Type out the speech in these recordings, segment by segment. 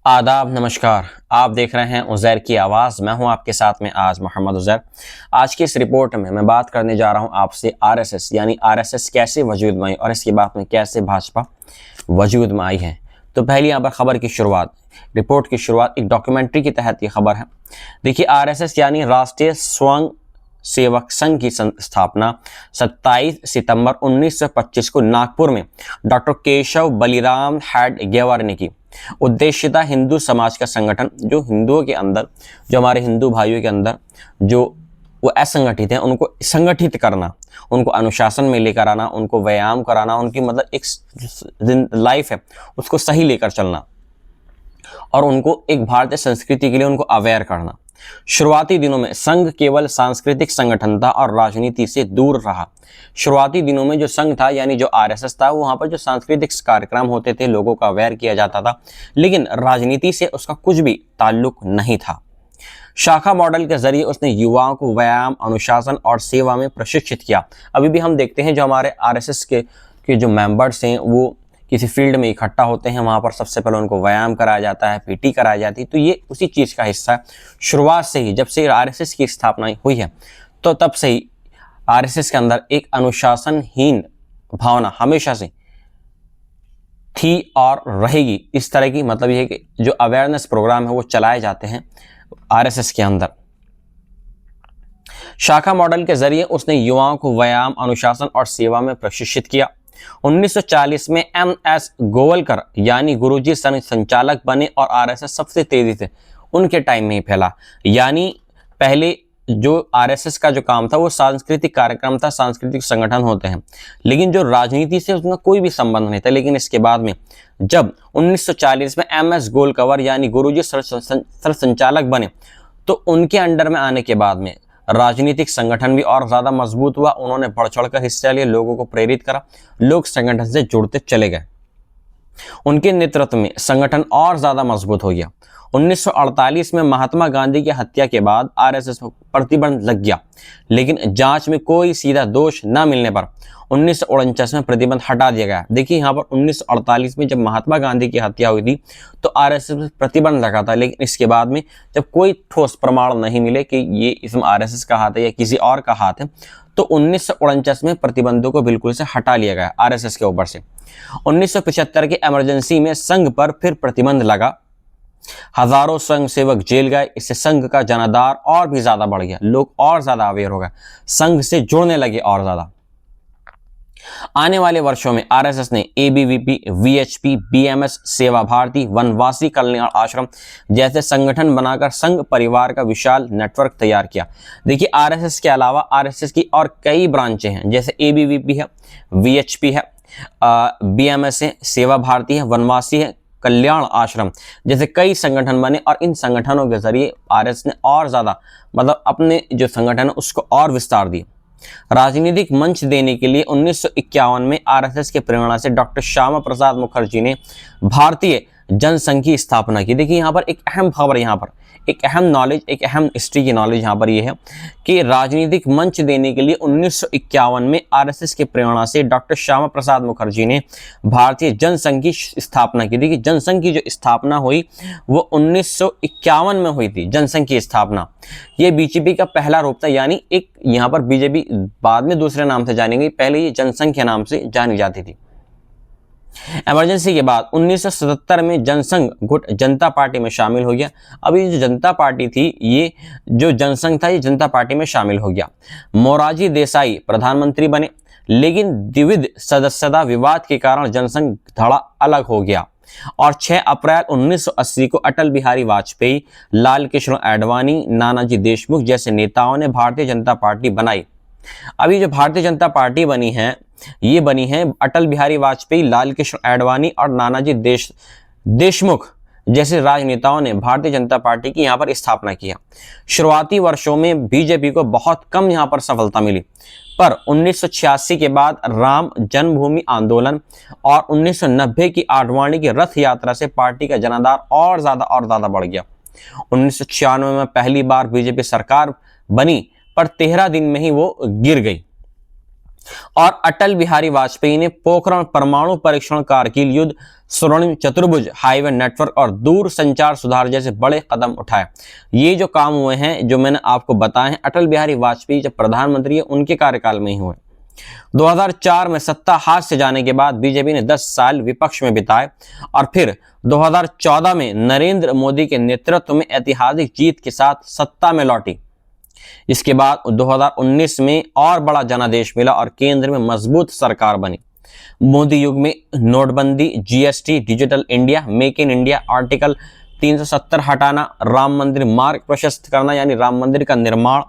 आदाब, नमस्कार। आप देख रहे हैं उज़ैर की आवाज़। मैं हूं आपके साथ में आज मोहम्मद उज़ैर। आज की इस रिपोर्ट में मैं बात करने जा रहा हूं आपसे आरएसएस यानी आरएसएस कैसे वजूद में आई और इसके बाद में कैसे भाजपा वजूद में आई है। तो पहली यहाँ पर खबर की शुरुआत, रिपोर्ट की शुरुआत एक डॉक्यूमेंट्री के तहत ये खबर है। देखिए, आरएसएस यानी राष्ट्रीय स्वयं सेवक संघ की स्थापना 27 सितंबर 1925 को नागपुर में डॉक्टर केशव बलिराम हेडगेवार ने की। उद्देश्य था हिंदू समाज का संगठन, जो हिंदुओं के अंदर, जो हमारे हिंदू भाइयों के अंदर जो वो असंगठित हैं उनको संगठित करना, उनको अनुशासन में लेकर आना, उनको व्यायाम कराना, उनकी मतलब एक लाइफ है उसको सही लेकर चलना और उनको एक भारतीय संस्कृति के लिए उनको अवेयर करना। शुरुआती दिनों में संघ केवल सांस्कृतिक संगठन था और राजनीति से दूर रहा। शुरुआती दिनों में जो संघ था यानी जो आरएसएस था, वहां पर जो सांस्कृतिक कार्यक्रम होते थे, लोगों का अवेयर किया जाता था, लेकिन राजनीति से उसका कुछ भी ताल्लुक नहीं था। शाखा मॉडल के जरिए उसने युवाओं को व्यायाम, अनुशासन और सेवा में प्रशिक्षित किया। अभी भी हम देखते हैं जो हमारे आरएसएस के जो मेंबर्स हैं वो किसी फील्ड में इकट्ठा होते हैं, वहाँ पर सबसे पहले उनको व्यायाम कराया जाता है, पीटी कराई जाती है। तो ये उसी चीज़ का हिस्सा है। शुरुआत से ही, जब से आरएसएस की स्थापना हुई है, तो तब से ही आरएसएस के अंदर एक अनुशासनहीन भावना हमेशा से थी और रहेगी। इस तरह की मतलब ये है कि जो अवेयरनेस प्रोग्राम है वो चलाए जाते हैं आरएसएस के अंदर। शाखा मॉडल के जरिए उसने युवाओं को व्यायाम, अनुशासन और सेवा में प्रशिक्षित किया। 1940 में एम.एस. गोवलकर यानी गुरुजी संचालक बने और आरएसएस सबसे तेजी से उनके टाइम में ही फैला। यानी पहले जो आरएसएस का जो काम था वो सांस्कृतिक कार्यक्रम था, सांस्कृतिक संगठन होते हैं, लेकिन जो राजनीति से उसका कोई भी संबंध नहीं था। लेकिन इसके बाद में जब 1940 में एम.एस. गोवलकर यानी गुरुजी संचालक बने, तो उनके अंडर में आने के बाद में राजनीतिक संगठन भी और ज्यादा मजबूत हुआ। उन्होंने बढ़ चढ़कर हिस्सा लिया, लोगों को प्रेरित करा, लोग संगठन से जुड़ते चले गए। उनके नेतृत्व में संगठन और ज्यादा मजबूत हो गया। 1948 में महात्मा गांधी की हत्या के बाद आरएसएस पर प्रतिबंध लग गया, लेकिन जांच में कोई सीधा दोष न मिलने पर 1949 में प्रतिबंध हटा दिया गया। देखिए, यहाँ पर 1948 में जब महात्मा गांधी की हत्या हुई थी तो आरएसएस पर प्रतिबंध लगा था, लेकिन इसके बाद में जब कोई ठोस प्रमाण नहीं मिले कि ये इसमें आरएसएस का हाथ है या किसी और का हाथ है, तो 1949 में प्रतिबंधों को बिल्कुल से हटा लिया गया आरएसएस के ऊपर से। 1975 के इमरजेंसी में संघ पर फिर प्रतिबंध लगा। हजारों संघ सेवक जेल गए। इससे संघ का जनाधार और भी ज्यादा बढ़ गया, लोग और ज्यादा अवेयर हो गए, संघ से जुड़ने लगे और ज्यादा। आने वाले वर्षों में आरएसएस ने एबीवीपी, वीएचपी, बीएमएस, सेवा भारती, वनवासी कल्याण आश्रम जैसे संगठन बनाकर संघ परिवार का विशाल नेटवर्क तैयार किया। देखिए, आरएसएस के अलावा आरएसएस की और कई ब्रांचें हैं, जैसे एबीवीपी है, वीएचपी है, बीएमएस है, सेवा भारती है, वनवासी है, कल्याण आश्रम जैसे कई संगठन बने और इन संगठनों के जरिए आरएसएस ने और ज्यादा मतलब अपने जो संगठन है उसको और विस्तार दिया। राजनीतिक मंच देने के लिए 1951 में आरएसएस के प्रेरणा से डॉक्टर श्यामा प्रसाद मुखर्जी ने भारतीय जनसंघ की स्थापना की। देखिए, यहाँ पर एक अहम खबर, यहाँ पर एक अहम नॉलेज, एक अहम हिस्ट्री की नॉलेज यहाँ पर ये है कि राजनीतिक मंच देने के लिए 1951 में आरएसएस के प्रेरणा से डॉक्टर श्यामा प्रसाद मुखर्जी ने भारतीय जनसंघ की स्थापना की। देखिए, जनसंघ की जो स्थापना हुई वो 1951 में हुई थी। जनसंघ की स्थापना ये बीजेपी का पहला रूप था, यानी एक यहाँ पर बीजेपी बाद में दूसरे नाम से जानी गई, पहले ये जनसंघ के नाम से जानी जाती थी। इमरजेंसी के बाद 1977 में जनसंघ गुट जनता पार्टी में शामिल हो गया। अब ये जो जनता पार्टी थी, ये जो जनसंघ था, ये जनता पार्टी में शामिल हो गया। मोरारजी देसाई प्रधानमंत्री बने, लेकिन द्विविध सदस्यता विवाद के कारण जनसंघ धड़ा अलग हो गया और 6 अप्रैल 1980 को अटल बिहारी वाजपेयी, लाल कृष्ण आडवाणी, नानाजी देशमुख जैसे नेताओं ने भारतीय जनता पार्टी बनाई। अभी जो भारतीय जनता पार्टी बनी है, ये बनी है अटल बिहारी वाजपेयी, लाल कृष्ण आडवाणी और नानाजी देशमुख जैसे राजनेताओं ने भारतीय जनता पार्टी की यहाँ पर स्थापना किया। शुरुआती वर्षों में बीजेपी को बहुत कम यहाँ पर सफलता मिली, पर 1986 के बाद राम जन्मभूमि आंदोलन और 1990 की आडवाणी की रथ यात्रा से पार्टी का जनाधार और ज्यादा बढ़ गया। 1996 में पहली बार बीजेपी सरकार बनी, पर 13 दिन में ही वो गिर गई। और अटल बिहारी वाजपेयी ने पोखरण परमाणु परीक्षण, कारगिल युद्ध, स्वर्णिम चतुर्भुज हाईवे नेटवर्क और दूर संचार सुधार जैसे बड़े कदम उठाए। ये जो काम हुए हैं जो मैंने आपको बताए हैं, अटल बिहारी वाजपेयी जब प्रधानमंत्री है उनके कार्यकाल में ही हुए। 2004 में सत्ता हाथ से जाने के बाद बीजेपी ने 10 साल विपक्ष में बिताए और फिर 2014 में नरेंद्र मोदी के नेतृत्व में ऐतिहासिक जीत के साथ सत्ता में लौटी। इसके बाद 2019 में और बड़ा जनादेश मिला और केंद्र में मजबूत सरकार बनी। मोदी युग में नोटबंदी, GST, digital India, make in India, article 370 हटाना, राम मंदिर मार्ग प्रशस्त करना यानी राम मंदिर का निर्माण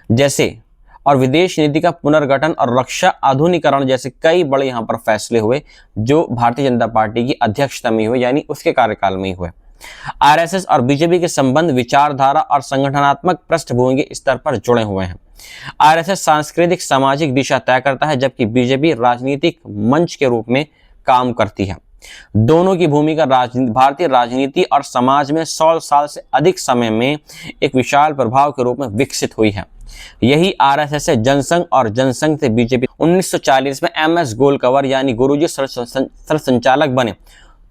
जैसे, और विदेश नीति का पुनर्गठन और रक्षा आधुनिकरण जैसे कई बड़े यहाँ पर फैसले हुए जो भारतीय जनता पार्टी की अध्यक्षता में हुए, यानी उसके कार्यकाल में ही हुए। आरएसएस और बीजेपी के संबंध विचारधारा और संगठनात्मक पृष्ठभूमि के स्तर पर जुड़े हुए हैं। आरएसएस सांस्कृतिक सामाजिक दिशा तय करता है, जबकि बीजेपी राजनीतिक मंच के रूप में काम करती है। दोनों की भूमिका भारतीय राजनीति और समाज में 100 साल से अधिक समय में एक विशाल प्रभाव के रूप में विकसित हुई है। यही आरएसएस से जनसंघ और जनसंघ से बीजेपी। 1940 में एमएस गोलकवर यानी गुरुजी सरसंचालक बने,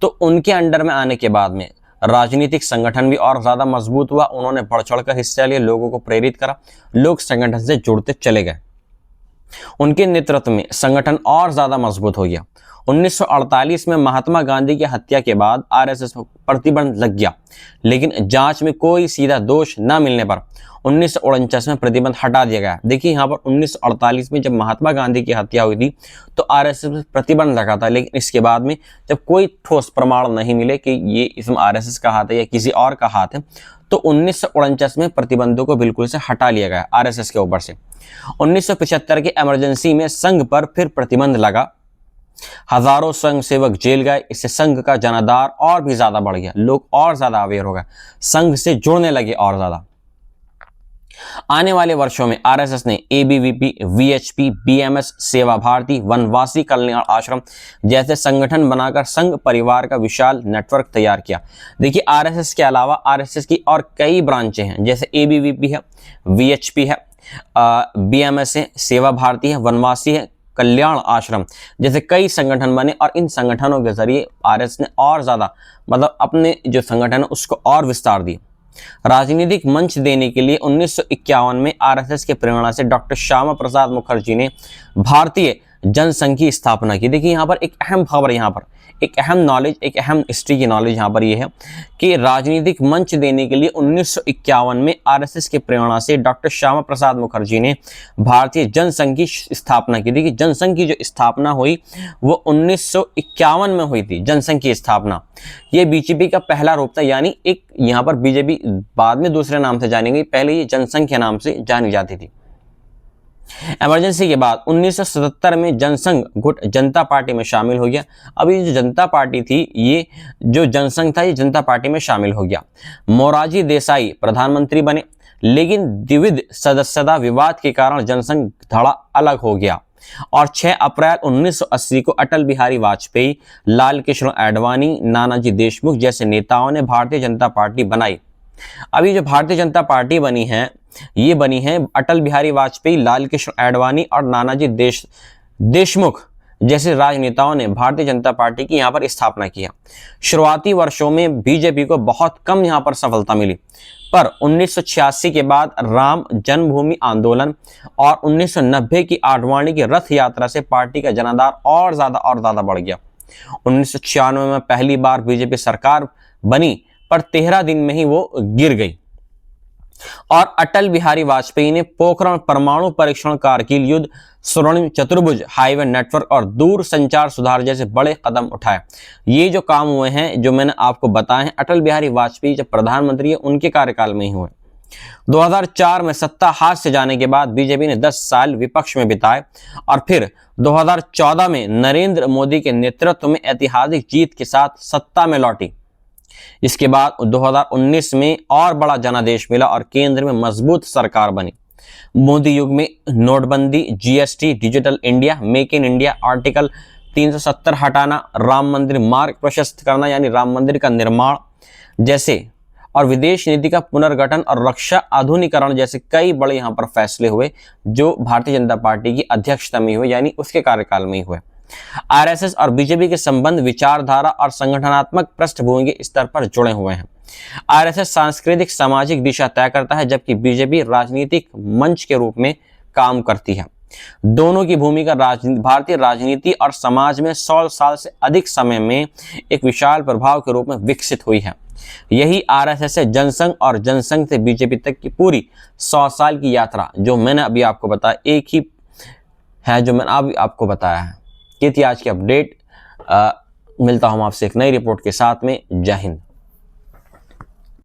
तो उनके अंडर में आने के बाद में राजनीतिक संगठन भी और ज्यादा मजबूत हुआ। उन्होंने बढ़ चढ़कर हिस्सा लिया, लोगों को प्रेरित करा, लोग संगठन से जुड़ते चले गए। उनके नेतृत्व में संगठन और ज्यादा मजबूत हो गया। 1948 में महात्मा गांधी की हत्या के बाद आरएसएस पर प्रतिबंध लग गया, लेकिन जांच में कोई सीधा दोष न मिलने पर 1949 में प्रतिबंध हटा दिया गया। देखिए यहाँ पर 1948 में जब महात्मा गांधी की हत्या हुई थी तो आरएसएस पर प्रतिबंध लगा था, लेकिन इसके बाद में जब कोई ठोस प्रमाण नहीं मिले कि ये इसमें आरएसएस का हाथ है या किसी और का हाथ है, तो 1949 में प्रतिबंधों को बिल्कुल से हटा लिया गया आरएसएस के ऊपर से। 1975 के इमरजेंसी में संघ पर फिर प्रतिबंध लगा। हजारों संघ सेवक जेल गए। इससे संघ का जनाधार और भी ज्यादा बढ़ गया, लोग और ज्यादा अवेयर हो गए, संघ से जुड़ने लगे और ज्यादा। आने वाले वर्षों में आरएसएस ने एबीवीपी, वीएचपी, बीएमएस, सेवा भारती, वनवासी कल्याण आश्रम जैसे संगठन बनाकर संघ परिवार का विशाल नेटवर्क तैयार किया। देखिए आरएसएस के अलावा आरएसएस की और कई ब्रांचें हैं, जैसे एबीवीपी है, वीएचपी है, बीएमएस है, सेवा भारती है, वनवासी है, कल्याण आश्रम जैसे कई संगठन बने और इन संगठनों के जरिए आरएसएस ने और ज्यादा मतलब अपने जो संगठन है उसको और विस्तार दिया। राजनीतिक मंच देने के लिए 1951 में आरएसएस के प्रेरणा से डॉक्टर श्यामा प्रसाद मुखर्जी ने भारतीय जनसंघ की स्थापना की। देखिए यहाँ पर एक अहम खबर, यहाँ पर एक अहम नॉलेज, एक अहम हिस्ट्री की नॉलेज यहाँ पर ये है कि राजनीतिक मंच देने के लिए 1951 में आरएसएस के प्रेरणा से डॉक्टर श्यामा प्रसाद मुखर्जी ने भारतीय जनसंघ की स्थापना की। देखिए जनसंघ की जो स्थापना हुई वो 1951 में हुई थी। जनसंघ की स्थापना ये बीजेपी का पहला रूप था, यानी एक यहाँ पर बीजेपी बाद में दूसरे नाम से जानी गई, पहले ये जनसंघ के नाम से जानी जाती थी। इमरजेंसी के बाद 1977 में जनसंघ गुट जनता पार्टी में शामिल हो गया। अब ये जो जनता पार्टी थी, ये जो जनसंघ था, ये जनता पार्टी में शामिल हो गया। मोरारजी देसाई प्रधानमंत्री बने, लेकिन द्विविध सदस्यता विवाद के कारण जनसंघ धड़ा अलग हो गया और 6 अप्रैल 1980 को अटल बिहारी वाजपेयी, लाल कृष्ण आडवाणी, नानाजी देशमुख जैसे नेताओं ने भारतीय जनता पार्टी बनाई। अभी जो भारतीय जनता पार्टी बनी है, ये बनी है अटल बिहारी वाजपेयी, लाल कृष्ण आडवाणी और नानाजी देशमुख जैसे राजनेताओं ने भारतीय जनता पार्टी की यहाँ पर स्थापना किया। शुरुआती वर्षों में बीजेपी को बहुत कम यहाँ पर सफलता मिली, पर 1986 के बाद राम जन्मभूमि आंदोलन और 1990 की आडवाणी की रथ यात्रा से पार्टी का जनाधार और ज्यादा बढ़ गया। 1996 में पहली बार बीजेपी सरकार बनी, पर 13 दिन में ही वो गिर गई और अटल बिहारी वाजपेयी ने पोखरण परमाणु परीक्षण, कारगिल युद्ध, स्वर्णिम चतुर्भुज हाईवे नेटवर्क और दूर संचार सुधार जैसे बड़े कदम उठाए। ये जो काम हुए हैं जो मैंने आपको बताए हैं, अटल बिहारी वाजपेयी जब प्रधानमंत्री है उनके कार्यकाल में ही हुए। 2004 में सत्ता हाथ से जाने के बाद बीजेपी ने 10 साल विपक्ष में बिताए और फिर 2014 में नरेंद्र मोदी के नेतृत्व में ऐतिहासिक जीत के साथ सत्ता में लौटी। इसके बाद 2019 में और बड़ा जनादेश मिला और केंद्र में मजबूत सरकार बनी। मोदी युग में नोटबंदी, GST, digital India, make in India, article 370 हटाना, राम मंदिर मार्ग प्रशस्त करना यानी राम मंदिर का निर्माण जैसे, और विदेश नीति का पुनर्गठन और रक्षा आधुनिकीकरण जैसे कई बड़े यहाँ पर फैसले हुए जो भारतीय जनता पार्टी की अध्यक्षता में हुए, यानी उसके कार्यकाल में ही हुए। आरएसएस और बीजेपी के संबंध विचारधारा और संगठनात्मक पृष्ठभूमि के स्तर पर जुड़े हुए हैं। आरएसएस सांस्कृतिक सामाजिक दिशा तय करता है, जबकि बीजेपी राजनीतिक मंच के रूप में काम करती है। दोनों की भूमिका भारतीय राजनीति और समाज में 100 साल से अधिक समय में एक विशाल प्रभाव के रूप में विकसित हुई है। यही आरएसएस से जनसंघ और जनसंघ से बीजेपी तक की पूरी 100 साल की यात्रा जो मैंने अभी आपको बताया, एक ही है जो मैंने अभी आपको बताया है। ये थी आज की अपडेट। मिलता हूं आपसे एक नई रिपोर्ट के साथ में। जय हिंद।